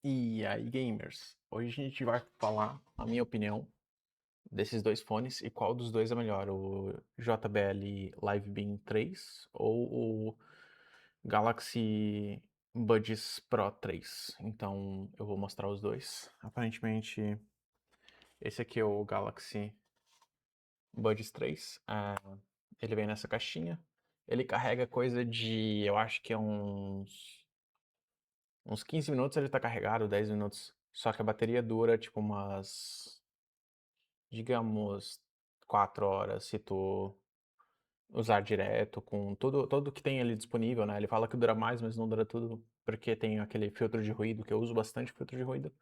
E aí, gamers? Hoje a gente vai falar, a minha opinião, desses dois fones e qual dos dois é melhor, o JBL Live Beam 3 ou o Galaxy Buds Pro 3. Então eu vou mostrar os dois. Aparentemente, esse aqui é o Galaxy Buds 3. Ele vem nessa caixinha. Ele carrega coisa de, eu acho que é uns 15 minutos ele tá carregado, 10 minutos. Só que a bateria dura tipo umas, digamos, 4 horas se tu usar direto com tudo que tem ali disponível, né? Ele fala que dura mais, mas não dura tudo porque tem aquele filtro de ruído, que eu uso bastante filtro de ruído.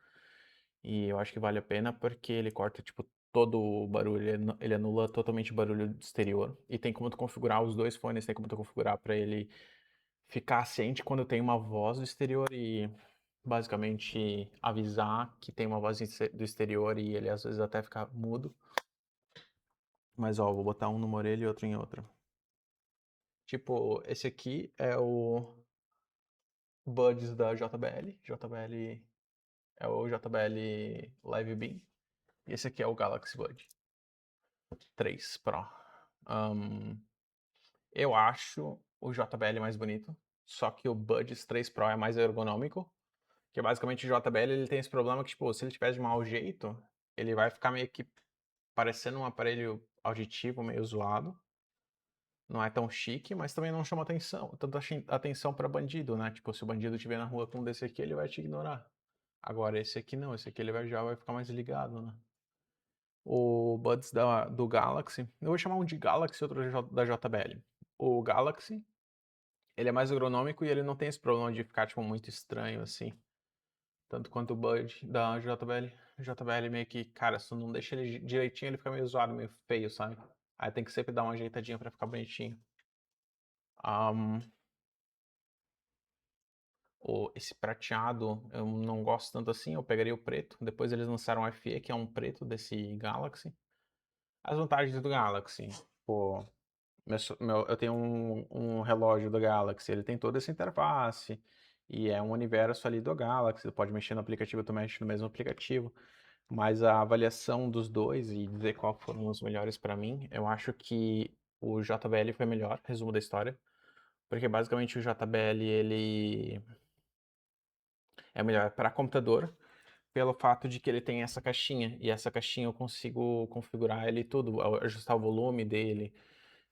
E eu acho que vale a pena porque ele corta tipo todo o barulho, ele anula totalmente o barulho exterior. E tem como tu configurar os dois fones, tem como tu configurar para ele ficar ciente quando tem uma voz do exterior e basicamente avisar que tem uma voz do exterior e ele às vezes até ficar mudo. Mas ó, vou botar um numa orelha e outro em outra. Tipo, esse aqui é o Buds da JBL. JBL é o JBL Live Beam. E esse aqui é o Galaxy Bud 3 Pro. Ahn, eu acho o JBL mais bonito, só que o Buds 3 Pro é mais ergonômico. Que basicamente o JBL ele tem esse problema que, tipo, se ele tiver de mau jeito, ele vai ficar meio que parecendo um aparelho auditivo meio zoado. Não é tão chique, mas também não chama atenção, tanta atenção para bandido, né? Tipo, se o bandido estiver na rua com um desse aqui, ele vai te ignorar. Agora, esse aqui não, esse aqui ele já vai ficar mais ligado, né? O Buds do Galaxy, eu vou chamar um de Galaxy e outro da JBL. O Galaxy, ele é mais agronômico e ele não tem esse problema de ficar, tipo, muito estranho, assim. Tanto quanto o Bud da JBL. JBL meio que, cara, se tu não deixa ele direitinho, ele fica meio zoado, meio feio, sabe? Aí tem que sempre dar uma ajeitadinha pra ficar bonitinho. Um, esse prateado eu não gosto tanto assim, eu pegaria o preto. Depois eles lançaram o FE, que é um preto desse Galaxy. As vantagens do Galaxy. Pô, eu tenho um relógio do Galaxy, ele tem toda essa interface. E é um universo ali do Galaxy. Você pode mexer no aplicativo, tu mexe no mesmo aplicativo. Mas a avaliação dos dois e dizer qual foram os melhores para mim, eu acho que o JBL foi melhor, resumo da história. Porque basicamente o JBL ele é melhor para computador, pelo fato de que ele tem essa caixinha, e essa caixinha eu consigo configurar ele tudo, ajustar o volume dele,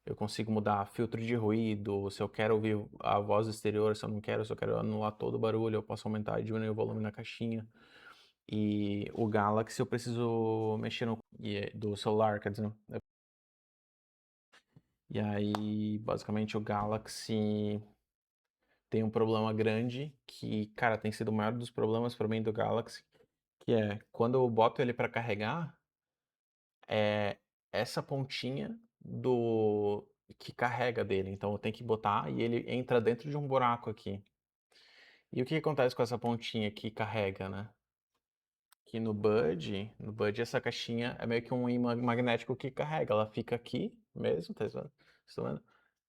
eu consigo mudar filtro de ruído, se eu quero ouvir a voz exterior, se eu não quero, se eu quero anular todo o barulho, eu posso aumentar e diminuir o volume na caixinha. E o Galaxy eu preciso mexer no do celular, quer dizer. E aí, basicamente, o Galaxy tem um problema grande que, cara, tem sido o maior dos problemas para mim do Galaxy, que é quando eu boto ele para carregar, é essa pontinha do que carrega dele. Então eu tenho que botar e ele entra dentro de um buraco aqui. E o que acontece com essa pontinha que carrega, né? Que no Bud essa caixinha é meio que um imã magnético que carrega. Ela fica aqui mesmo, tá vendo? Tá vendo?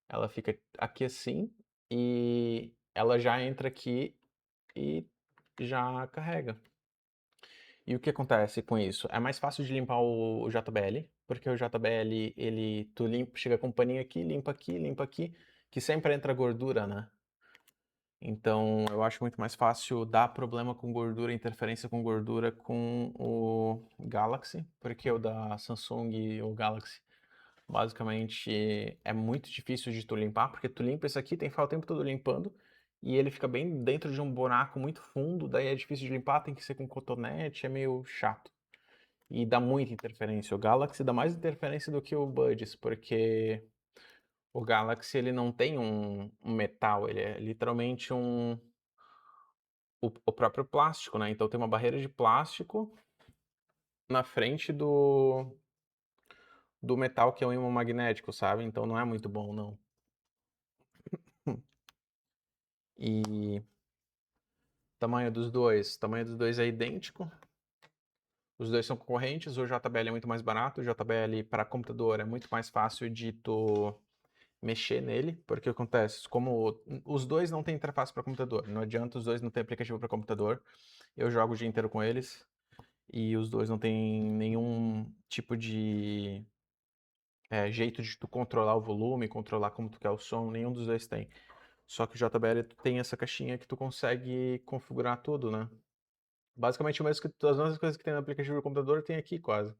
Ela fica aqui assim e ela já entra aqui e já carrega. E o que acontece com isso? É mais fácil de limpar o JBL, porque o JBL, tu limpa, chega com um paninho aqui, limpa aqui, que sempre entra gordura, né? Então, eu acho muito mais fácil dar problema com gordura, interferência com gordura com o Galaxy, porque o da Samsung, o Galaxy, basicamente é muito difícil de tu limpar, porque tu limpa esse aqui, tem que ficar o tempo todo limpando, e ele fica bem dentro de um buraco muito fundo, daí é difícil de limpar, tem que ser com cotonete, é meio chato. E dá muita interferência. O Galaxy dá mais interferência do que o Buds, porque o Galaxy ele não tem um metal, ele é literalmente o próprio plástico, né? Então tem uma barreira de plástico na frente do metal que é um ímã magnético, sabe? Então não é muito bom, não. E tamanho dos dois é idêntico. Os dois são concorrentes, o JBL é muito mais barato, o JBL para computador é muito mais fácil de tu mexer nele, porque acontece, como os dois não têm interface para computador, não adianta, os dois não têm aplicativo para computador. Eu jogo o dia inteiro com eles e os dois não têm nenhum tipo de jeito de tu controlar o volume, controlar como tu quer o som, nenhum dos dois tem. Só que o JBL tem essa caixinha que tu consegue configurar tudo, né? Basicamente as mesmas coisas que tem no aplicativo do computador tem aqui quase.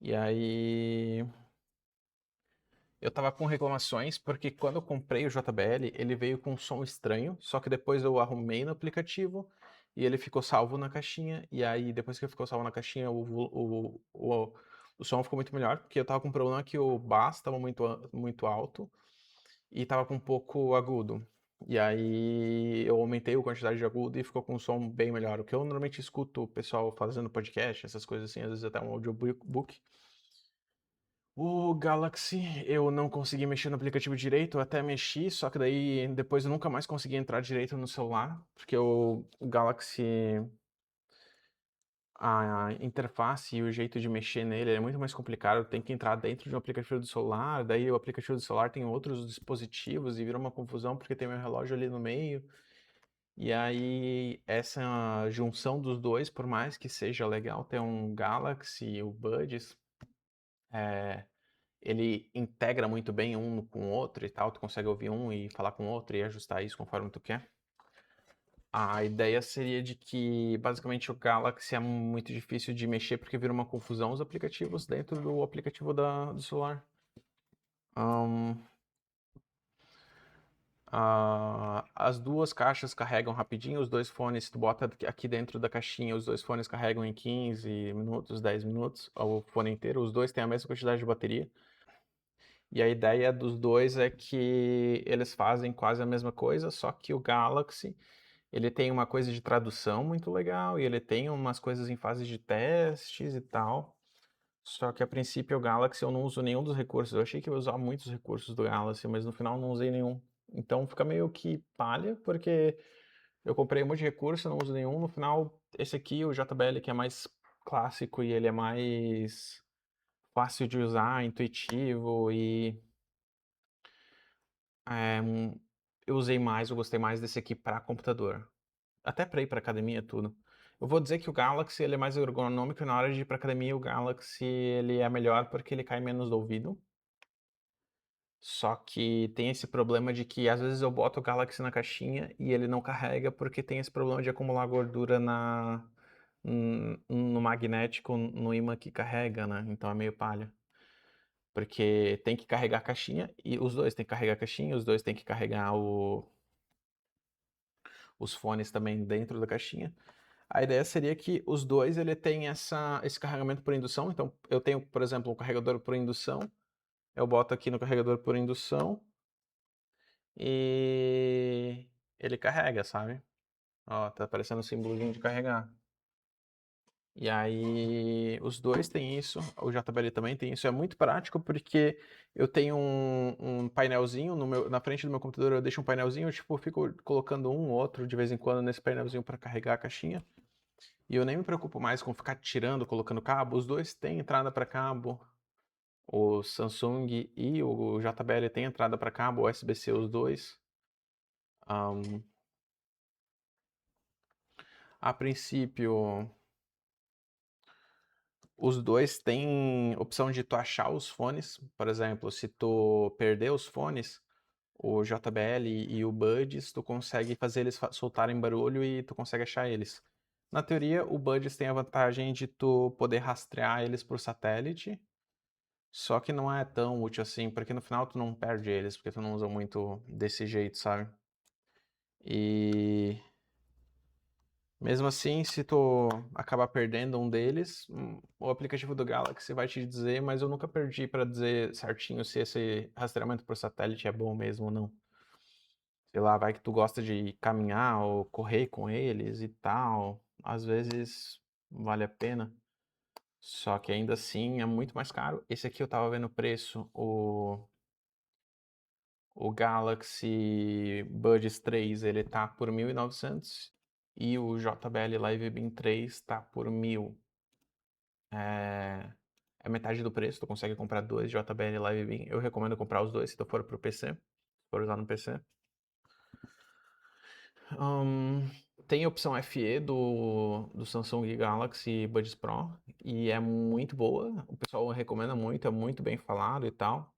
E aí eu tava com reclamações porque quando eu comprei o JBL, ele veio com um som estranho, só que depois eu arrumei no aplicativo e ele ficou salvo na caixinha. E aí depois que ele ficou salvo na caixinha, o som ficou muito melhor, porque eu tava com um problema que o bass estava muito alto e tava com um pouco agudo. E aí eu aumentei a quantidade de agudo e ficou com um som bem melhor. O que eu normalmente escuto o pessoal fazendo podcast, essas coisas assim, às vezes até um audiobook. O Galaxy, eu não consegui mexer no aplicativo direito, eu até mexi, só que daí depois eu nunca mais consegui entrar direito no celular, porque o Galaxy, a interface e o jeito de mexer nele é muito mais complicado, tem que entrar dentro de um aplicativo do celular, daí o aplicativo do celular tem outros dispositivos e vira uma confusão porque tem meu relógio ali no meio. E aí essa junção dos dois, por mais que seja legal ter um Galaxy e o Buds, é, ele integra muito bem um com o outro e tal, tu consegue ouvir um e falar com o outro e ajustar isso conforme tu quer. A ideia seria de que basicamente o Galaxy é muito difícil de mexer porque vira uma confusão os aplicativos dentro do aplicativo do celular. As duas caixas carregam rapidinho, os dois fones, tu bota aqui dentro da caixinha, os dois fones carregam em 15 minutos, 10 minutos, o fone inteiro, os dois têm a mesma quantidade de bateria. E a ideia dos dois é que eles fazem quase a mesma coisa, só que o Galaxy, ele tem uma coisa de tradução muito legal e ele tem umas coisas em fase de testes e tal. Só que a princípio o Galaxy eu não uso nenhum dos recursos. Eu achei que eu ia usar muitos recursos do Galaxy, mas no final não usei nenhum. Então fica meio que palha, porque eu comprei um monte de recurso, não uso nenhum. No final, esse aqui, o JBL, que é mais clássico e ele é mais fácil de usar, intuitivo e eu usei mais, eu gostei mais desse aqui para computador. Até para ir para academia, tudo. Eu vou dizer que o Galaxy ele é mais ergonômico e na hora de ir para academia o Galaxy ele é melhor porque ele cai menos do ouvido. Só que tem esse problema de que às vezes eu boto o Galaxy na caixinha e ele não carrega porque tem esse problema de acumular gordura no magnético, no ímã que carrega, né? Então é meio palha. Porque tem que carregar a caixinha e os dois têm que carregar a caixinha, os dois têm que carregar os fones também dentro da caixinha. A ideia seria que os dois ele tem esse carregamento por indução. Então eu tenho, por exemplo, um carregador por indução. Eu boto aqui no carregador por indução e ele carrega, sabe? Ó, tá aparecendo o símbolozinho de carregar. E aí os dois têm isso, o JBL também tem isso. É muito prático porque eu tenho um painelzinho na frente do meu computador, eu deixo um painelzinho, eu tipo, fico colocando um ou outro de vez em quando nesse painelzinho para carregar a caixinha. E eu nem me preocupo mais com ficar tirando, colocando cabo. Os dois têm entrada para cabo. O Samsung e o JBL têm entrada para cabo, USB-C os dois. A princípio, os dois têm opção de tu achar os fones. Por exemplo, se tu perder os fones, o JBL e o Buds, tu consegue fazer eles soltarem barulho e tu consegue achar eles. Na teoria, o Buds tem a vantagem de tu poder rastrear eles por satélite, só que não é tão útil assim, porque no final tu não perde eles, porque tu não usa muito desse jeito, sabe? E mesmo assim, se tu acabar perdendo um deles, o aplicativo do Galaxy vai te dizer, mas eu nunca perdi para dizer certinho se esse rastreamento por satélite é bom mesmo ou não. Sei lá, vai que tu gosta de caminhar ou correr com eles e tal. Às vezes vale a pena. Só que ainda assim é muito mais caro. Esse aqui eu tava vendo o preço, o Galaxy Buds 3, ele tá por 1.900 e o JBL Live Beam 3 tá por 1.000. É, é metade do preço, tu consegue comprar 2 JBL Live Beam. Eu recomendo comprar os dois se tu for pro PC, se for usar no PC. Tem a opção FE do Samsung Galaxy Buds Pro e é muito boa. O pessoal recomenda muito, é muito bem falado e tal.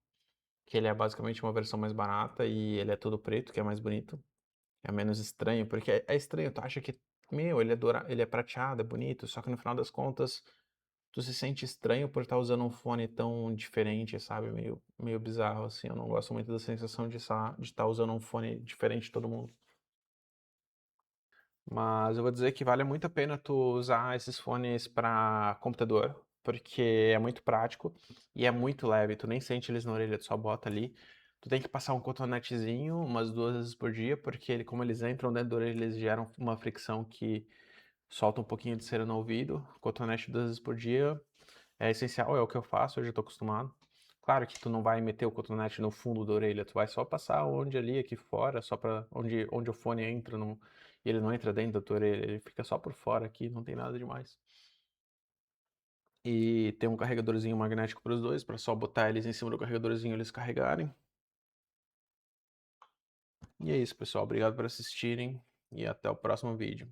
Que ele é basicamente uma versão mais barata e ele é todo preto, que é mais bonito. É menos estranho, porque é estranho, tu acha que, meu, ele é prateado, é bonito, só que no final das contas, tu se sente estranho por estar usando um fone tão diferente, sabe? Meio bizarro, assim. Eu não gosto muito da sensação de estar usando um fone diferente de todo mundo. Mas eu vou dizer que vale muito a pena tu usar esses fones para computador, porque é muito prático e é muito leve. Tu nem sente eles na orelha, tu só bota ali. Tu tem que passar um cotonetezinho umas 2 vezes por dia, porque como eles entram dentro da orelha, eles geram uma fricção que solta um pouquinho de cera no ouvido. Cotonete 2 vezes por dia é essencial, é o que eu faço, eu já tô acostumado. Claro que tu não vai meter o cotonete no fundo da orelha, tu vai só passar onde ali, aqui fora, só pra onde o fone entra, e ele não entra dentro da tua orelha, ele fica só por fora aqui, não tem nada demais. E tem um carregadorzinho magnético para os dois, para só botar eles em cima do carregadorzinho e eles carregarem. E é isso, pessoal. Obrigado por assistirem e até o próximo vídeo.